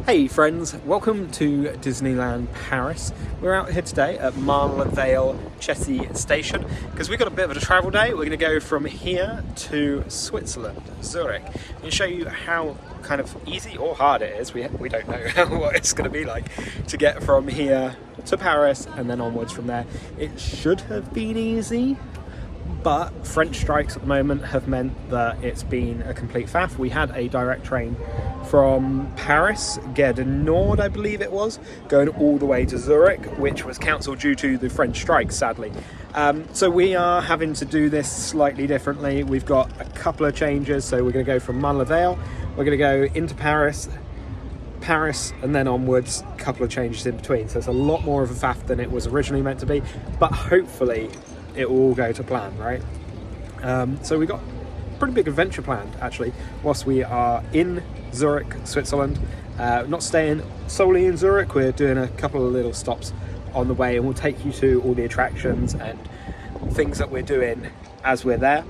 Hey friends, welcome to Disneyland Paris. We're out here today at Marne Valle Chessy Station because we've got a bit of a travel day. We're going to go from here to Switzerland, Zurich, and show you how kind of easy or hard it is. We don't know what it's going to be like to get from here to Paris and then onwards from there. It should have been easy, but French strikes at the moment have meant that it's been a complete faff. We had a direct train from Paris, Gare du Nord I believe it was, going all the way to Zurich, which was cancelled due to the French strikes, sadly. So we are having to do this slightly differently. We've got a couple of changes, so we're going to go from Marne Valle, we're going to go into Paris, and then onwards, a couple of changes in between. So it's a lot more of a faff than it was originally meant to be, but hopefully it will all go to plan, right? So we got a pretty big adventure planned actually whilst we are in Zurich, Switzerland. Not staying solely in Zurich, we're doing a couple of little stops on the way and we'll take you to all the attractions and things that we're doing as we're there.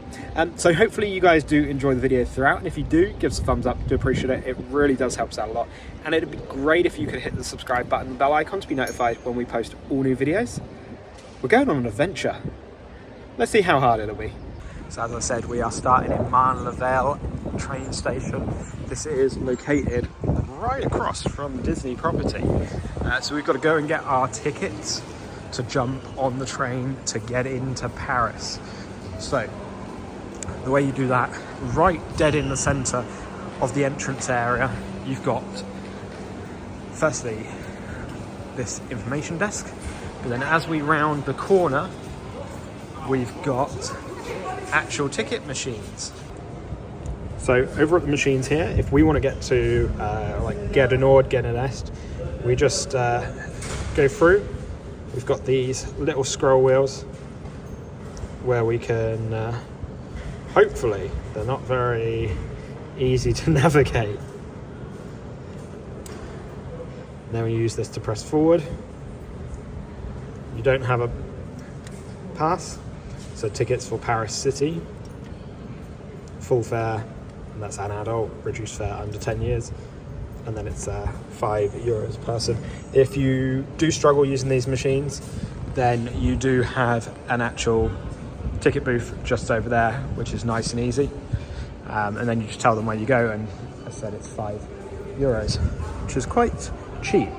So hopefully you guys do enjoy the video throughout, and if you do, give us a thumbs up, do appreciate it. It really does help us out a lot, and it'd be great if you could hit the subscribe button and bell icon to be notified when we post all new videos. We're going on an adventure. Let's see how hard it'll be. So as I said, we are starting in Marne Valle train station. This is located right across from Disney property. So we've got to go and get our tickets to jump on the train to get into Paris. So the way you do that, right dead in the centre of the entrance area, you've got firstly this information desk, but then as we round the corner, we've got actual ticket machines. So over at the machines here, if we want to get to like Gare du Nord, Gare de l'Est, we just go through. We've got these little scroll wheels where we can, hopefully, they're not very easy to navigate. Then we use this to press forward. You don't have a pass, so tickets for Paris City, full fare, and that's an adult, reduced fare under 10 years, and then it's €5 per person. If you do struggle using these machines, then you do have an actual ticket booth just over there, which is nice and easy, and then you just tell them where you go, and as I said, it's €5, which is quite cheap.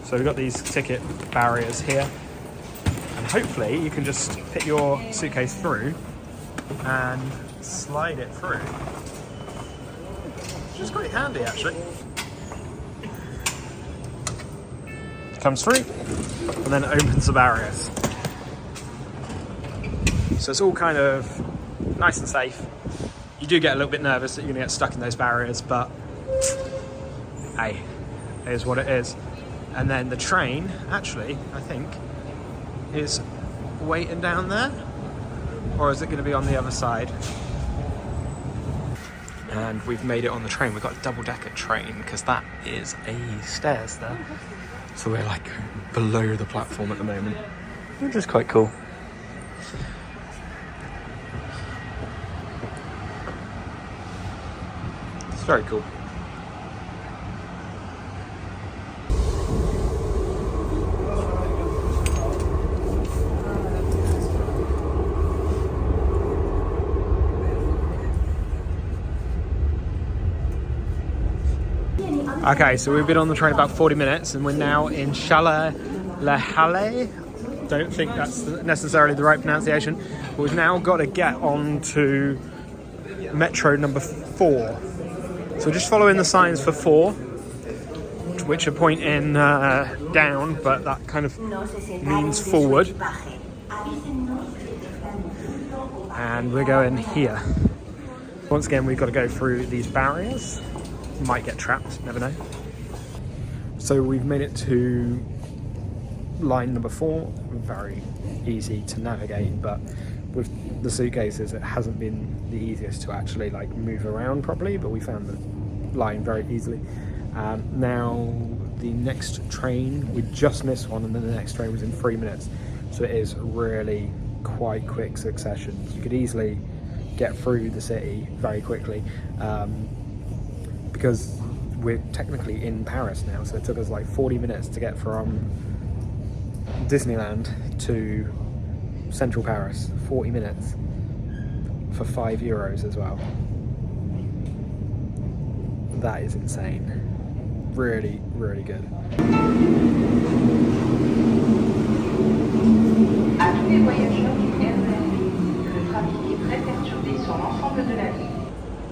So we've got these ticket barriers here, and hopefully you can just put your suitcase through and slide it through, which is quite handy actually. Comes through and then opens the barriers. So it's all kind of nice and safe. You do get a little bit nervous that you're gonna get stuck in those barriers, but hey, it is what it is. And then the train, actually, I think, is waiting down there, or is it going to be on the other side? And we've made it on the train. We've got a double-decker train because that is a stairs there, so we're like below the platform at the moment, which is quite cool. It's very cool. Okay, so we've been on the train about 40 minutes and we're now in Valle. Don't think that's necessarily the right pronunciation, but we've now got to get on to metro number 4. So we're just following the signs for 4, which are pointing down, but that kind of means forward. And we're going here. Once again, we've got to go through these barriers. Might get trapped, never know. So we've made it to line number 4. Very easy to navigate, but with the suitcases it hasn't been the easiest to actually like move around properly, but we found the line very easily. Now the next train, we just missed one, and then the next train was in 3 minutes, so it is really quite quick succession. You could easily get through the city very quickly, because we're technically in Paris now, so it took us like 40 minutes to get from Disneyland to central Paris. 40 minutes for €5 as well. That is insane. Really, really good. À tous les voyageurs du RER, le trafic est très perturbé sur l'ensemble de la ligne.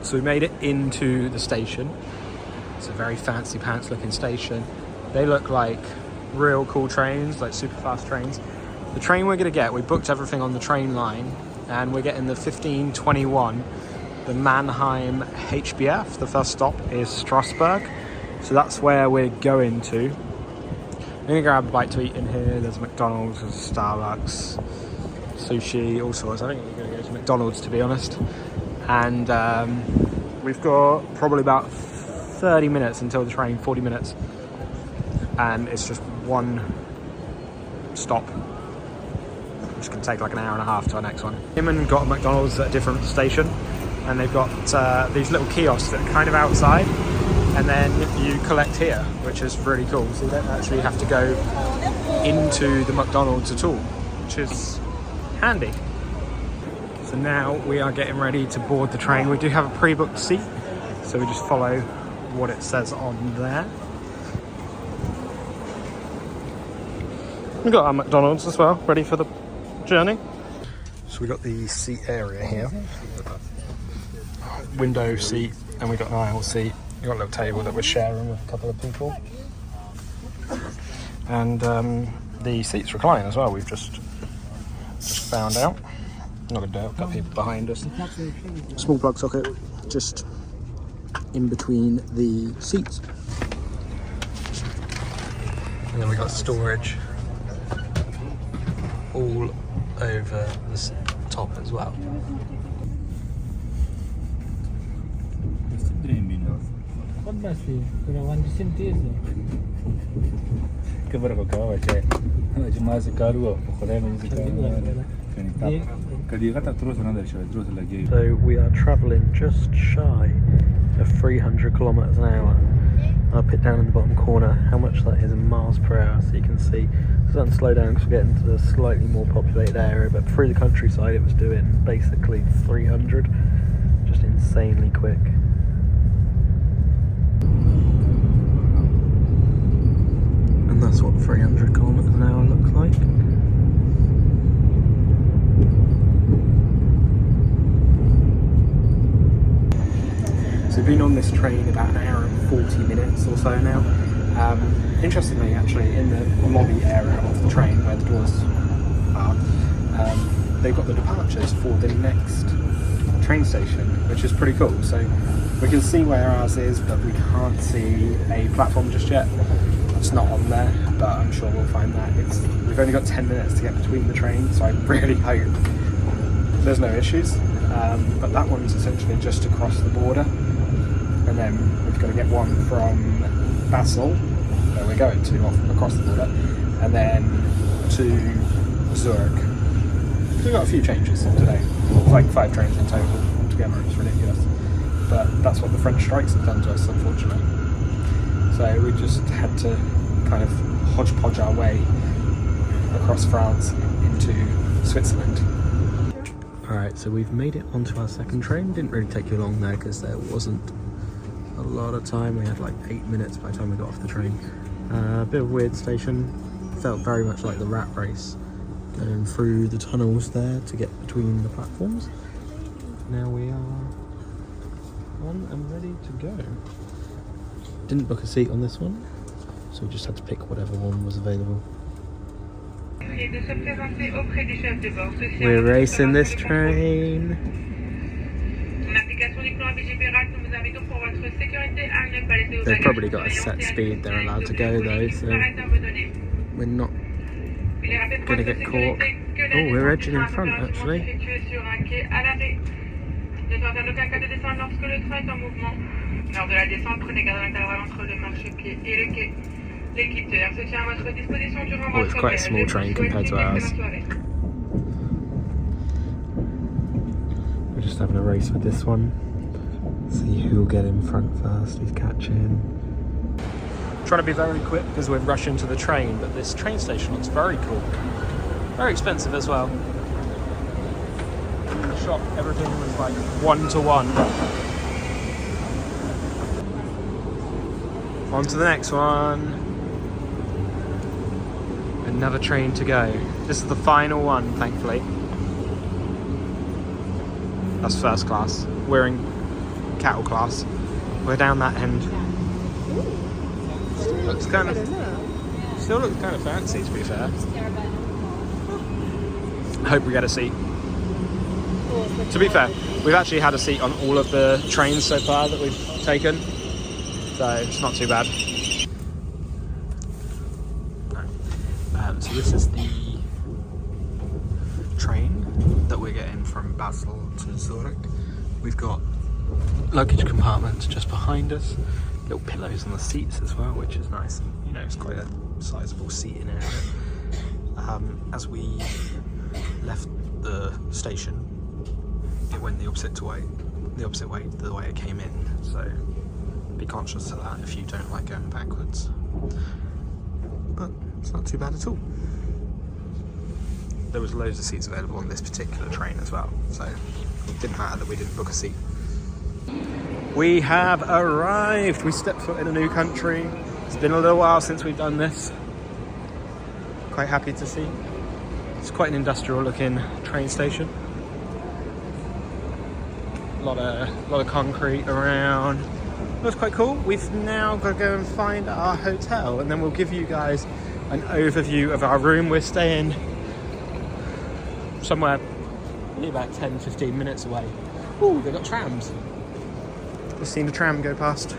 So we made it into the station. It's a very fancy pants looking station. They look like real cool trains, like super fast trains. The train we're gonna get, we booked everything on the train line, and we're getting the 1521, the Mannheim HBF. The first stop is Strasbourg. So that's where we're going to. I'm gonna grab a bite to eat in here. There's a McDonald's, there's a Starbucks, sushi, all sorts. I think we're gonna go to McDonald's, to be honest. And we've got probably about 30 minutes until the train, 40 minutes. And it's just one stop, which can take like an hour and a half to our next one. Eamon got a McDonald's at a different station, and they've got these little kiosks that are kind of outside, and then you collect here, which is really cool. So you don't actually have to go into the McDonald's at all, which is handy. So now we are getting ready to board the train. We do have a pre-booked seat, so we just follow what it says on there. We've got our McDonald's as well, ready for the journey. So we got the seat area here. Window seat, and we got an aisle seat. We've got a little table that we're sharing with a couple of people. And the seats recline as well, we've just found out. Not gonna do it, got people behind us. Small plug socket, just in between the seats. And then we got storage all over the top as well. So we are travelling just shy of 300 kilometers an hour. I'll put down in the bottom corner how much that is in miles per hour, so you can see. It doesn't slow down because we're getting to the slightly more populated area, but through the countryside it was doing basically 300, just insanely quick. And that's what 300 kilometers an hour looks like. So we've been on this train about an hour and 40 minutes or so now. Interestingly, actually, in the lobby area of the train where the doors are, they've got the departures for the next train station, which is pretty cool. So we can see where ours is, but we can't see a platform just yet. It's not on there, but I'm sure we'll find that. We've only got 10 minutes to get between the trains, so I really hope there's no issues. But that one's essentially just across the border. And then we've got to get one from Basel, where we're going to, across the border, and then to Zurich. We've got a few changes today. It's like 5 trains in total altogether. It's ridiculous. But that's what the French strikes have done to us, unfortunately. So we just had to kind of hodgepodge our way across France into Switzerland. Alright, so we've made it onto our second train. Didn't really take you long there because there wasn't a lot of time. We had like 8 minutes by the time we got off the train. A bit of a weird station. Felt very much like the rat race, going through the tunnels there to get between the platforms. Now we are on and ready to go. Didn't book a seat on this one, so we just had to pick whatever one was available. We're racing this train. They've probably got a set speed they're allowed to go though, so we're not going to get caught. Oh, we're edging in front actually. Oh, it's quite a small train compared to ours. We're just having a race with this one. See who'll get in front first. He's catching. Trying to be very quick because we're rushing to the train, but this train station looks very cool. Very expensive as well. In the shop, everything was like 1-to-1. On to the next one. Another train to go. This is the final one, thankfully. That's first class. We're in cattle class. We're down that end. Still looks kind of fancy, to be fair. I hope we get a seat. To be fair, we've actually had a seat on all of the trains so far that we've taken, so it's not too bad. So this is the train that we're getting from Basel to Zurich. We've got luggage compartments just behind us, little pillows on the seats as well, which is nice. You know, it's quite a sizable seating area. As we left the station, it went the opposite way to the way it came in. So be conscious of that if you don't like going backwards. But it's not too bad at all. There was loads of seats available on this particular train as well, so it didn't matter that we didn't book a seat. We have arrived. We stepped foot in a new country. It's been a little while since we've done this. Quite happy to see. It's quite an industrial looking train station. A lot of concrete around. That's quite cool. We've now got to go and find our hotel, and then we'll give you guys an overview of our room. We're staying somewhere only about 10-15 minutes away. Ooh, they've got trams. Just seen a tram go past.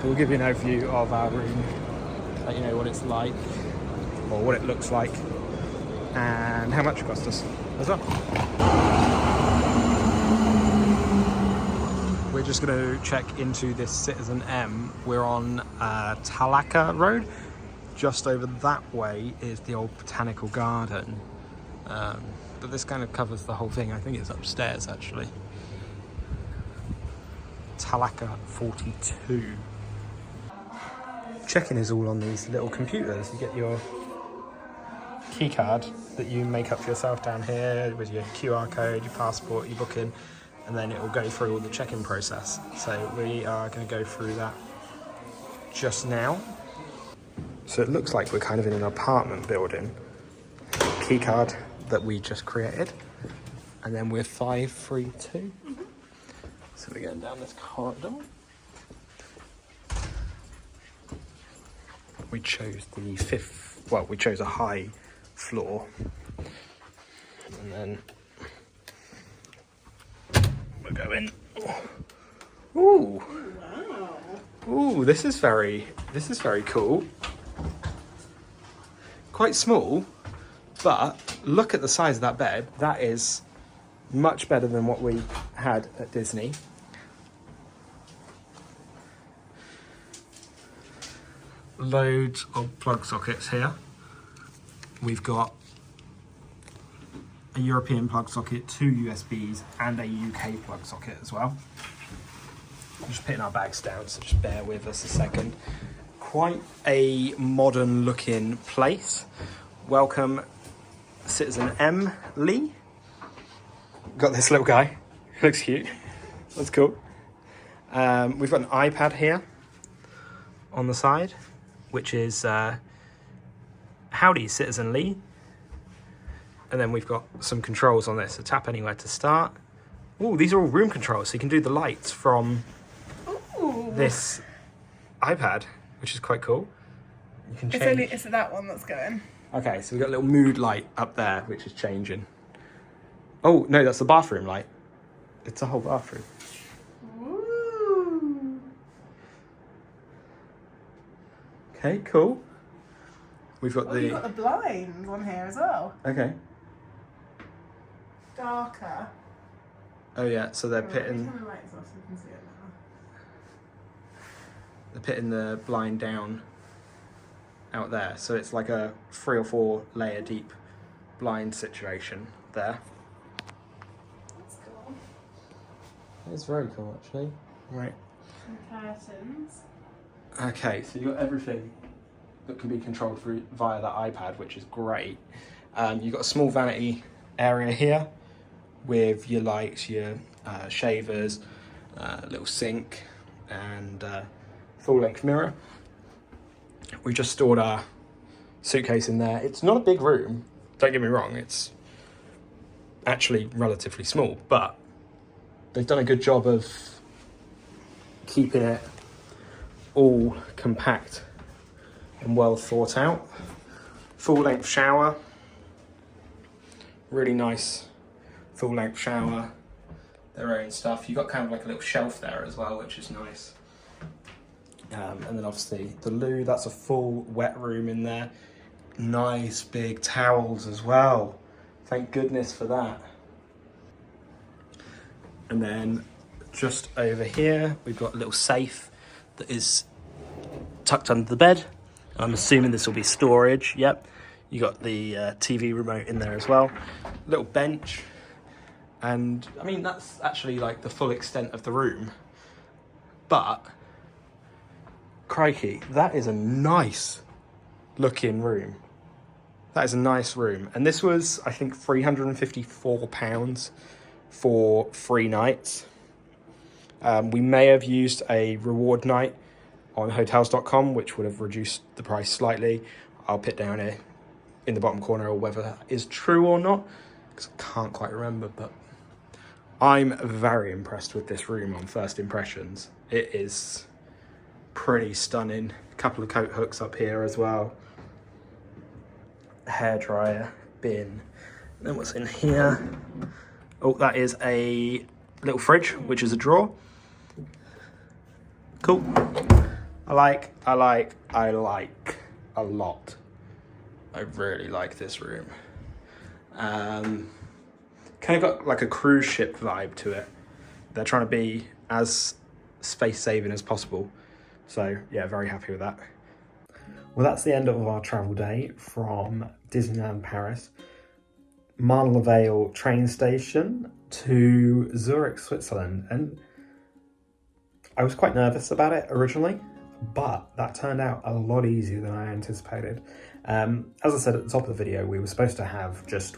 We'll give you an overview of our room, let you know what it's like, or what it looks like, and how much it cost us as well. We're just going to check into this CitizenM. We're on Talaka Road. Just over that way is the old botanical garden. But this kind of covers the whole thing. I think it's upstairs actually. Talaka 42. Check-in is all on these little computers. You get your key card that you make up for yourself down here with your QR code, your passport, your booking, and then it will go through all the check-in process. So we are going to go through that just now. So it looks like we're kind of in an apartment building. Key card that we just created, and then we're 532. So we're going down this corridor. We chose the fifth, well, we chose a high floor, and then we're going. Ooh, wow. Ooh, this is very cool. Quite small, but look at the size of that bed. That is much better than what we had at Disney. Loads of plug sockets here. We've got a European plug socket, 2 USBs, and a UK plug socket as well. I'm just putting our bags down, so just bear with us a second. Quite a modern looking place. Welcome, CitizenM Lee. Got this little guy, looks cute. That's cool. We've got an iPad here on the side, which is howdy, Citizen Lee. And then we've got some controls on this. So tap anywhere to start. Oh, these are all room controls, so you can do the lights from this iPad, which is quite cool. You can change. It's that one that's going. Okay, so we've got a little mood light up there, which is changing. Oh, no, that's the bathroom light. It's a whole bathroom. Ooh. Okay, cool. We've got You've got the blinds on here as well. Okay. Darker. Oh yeah, so they're pitting. Turn the lights off so we can see it now. They're pitting the blind down out there, so it's like a 3 or 4 layer deep blind situation there. That's cool. It's very cool, actually. Right. Some curtains. Okay, so you've got everything that can be controlled via that iPad, which is great. You've got a small vanity area here with your lights, your shavers, little sink, and full-length mirror. We just stored our suitcase in there. It's not a big room, don't get me wrong, it's actually relatively small, but they've done a good job of keeping it all compact and well thought out. Full-length shower, really nice full-length shower, their own stuff. You've got kind of like a little shelf there as well, which is nice. And then obviously the loo, that's a full wet room in there. Nice big towels as well. Thank goodness for that. And then just over here, we've got a little safe that is tucked under the bed. I'm assuming this will be storage. Yep. You got the TV remote in there as well. Little bench. And I mean, that's actually like the full extent of the room. But crikey, that is a nice looking room. That is a nice room. And this was, I think, £354 for 3 nights. We may have used a reward night on hotels.com, which would have reduced the price slightly. I'll put down here in the bottom corner whether that is true or not, because I can't quite remember, but I'm very impressed with this room on first impressions. It is pretty stunning. A couple of coat hooks up here as well. Hairdryer bin. Then what's in here? Oh, that is a little fridge, which is a drawer. Cool. I like a lot. I really like this room. Kind of got like a cruise ship vibe to it. They're trying to be as space saving as possible. So yeah, very happy with that. Well, that's the end of our travel day from Disneyland Paris, Marne train station to Zurich, Switzerland. And I was quite nervous about it originally, but that turned out a lot easier than I anticipated. As I said at the top of the video, we were supposed to have just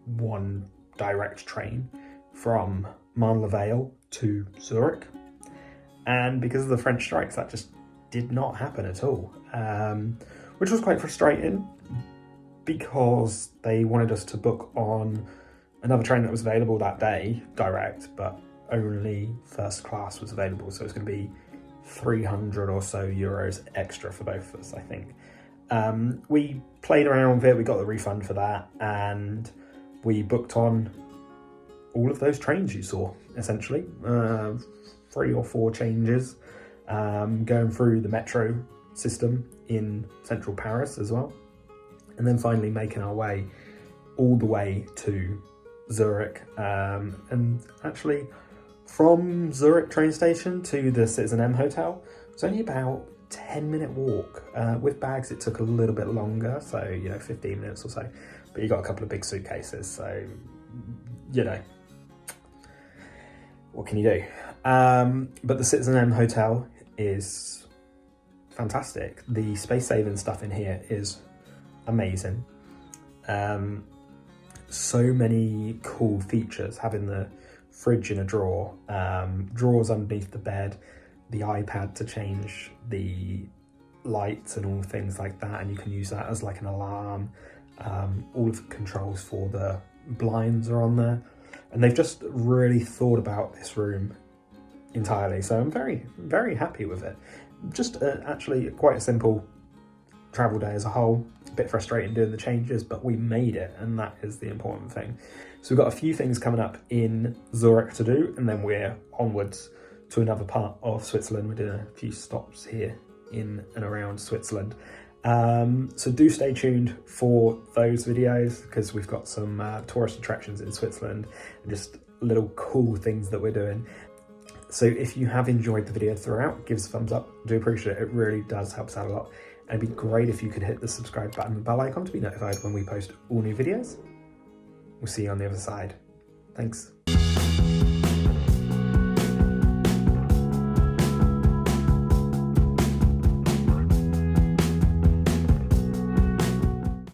one direct train from Marne to Zurich. And because of the French strikes, that just did not happen at all, which was quite frustrating because they wanted us to book on another train that was available that day, direct, but only first class was available. So it's going to be 300 or so euros extra for both of us, I think. We played around with it, we got the refund for that, and we booked on all of those trains you saw, essentially. 3 or 4 changes, going through the metro system in central Paris as well. And then finally making our way all the way to Zurich. And actually from Zurich train station to the CitizenM hotel, it's only about 10-minute walk. With bags, it took a little bit longer, so, 15 minutes or so. But you got a couple of big suitcases, so, what can you do? But the CitizenM hotel is fantastic. The space-saving stuff in here is amazing. So many cool features, having the fridge in a drawer, drawers underneath the bed, the iPad to change the lights and all things like that, and you can use that as like an alarm. All of the controls for the blinds are on there, and they've just really thought about this room entirely. So I'm very, very happy with it. Just actually quite a simple travel day as a whole. A bit frustrating doing the changes, but we made it, and that is the important thing. So we've got a few things coming up in Zurich to do, and then we're onwards to another part of Switzerland. We're doing a few stops here in and around Switzerland. So do stay tuned for those videos, because we've got some tourist attractions in Switzerland and just little cool things that we're doing. So if you have enjoyed the video throughout, give us a thumbs up. I do appreciate it. It really does help us out a lot. And it'd be great if you could hit the subscribe button and bell icon to be notified when we post all new videos. We'll see you on the other side. Thanks.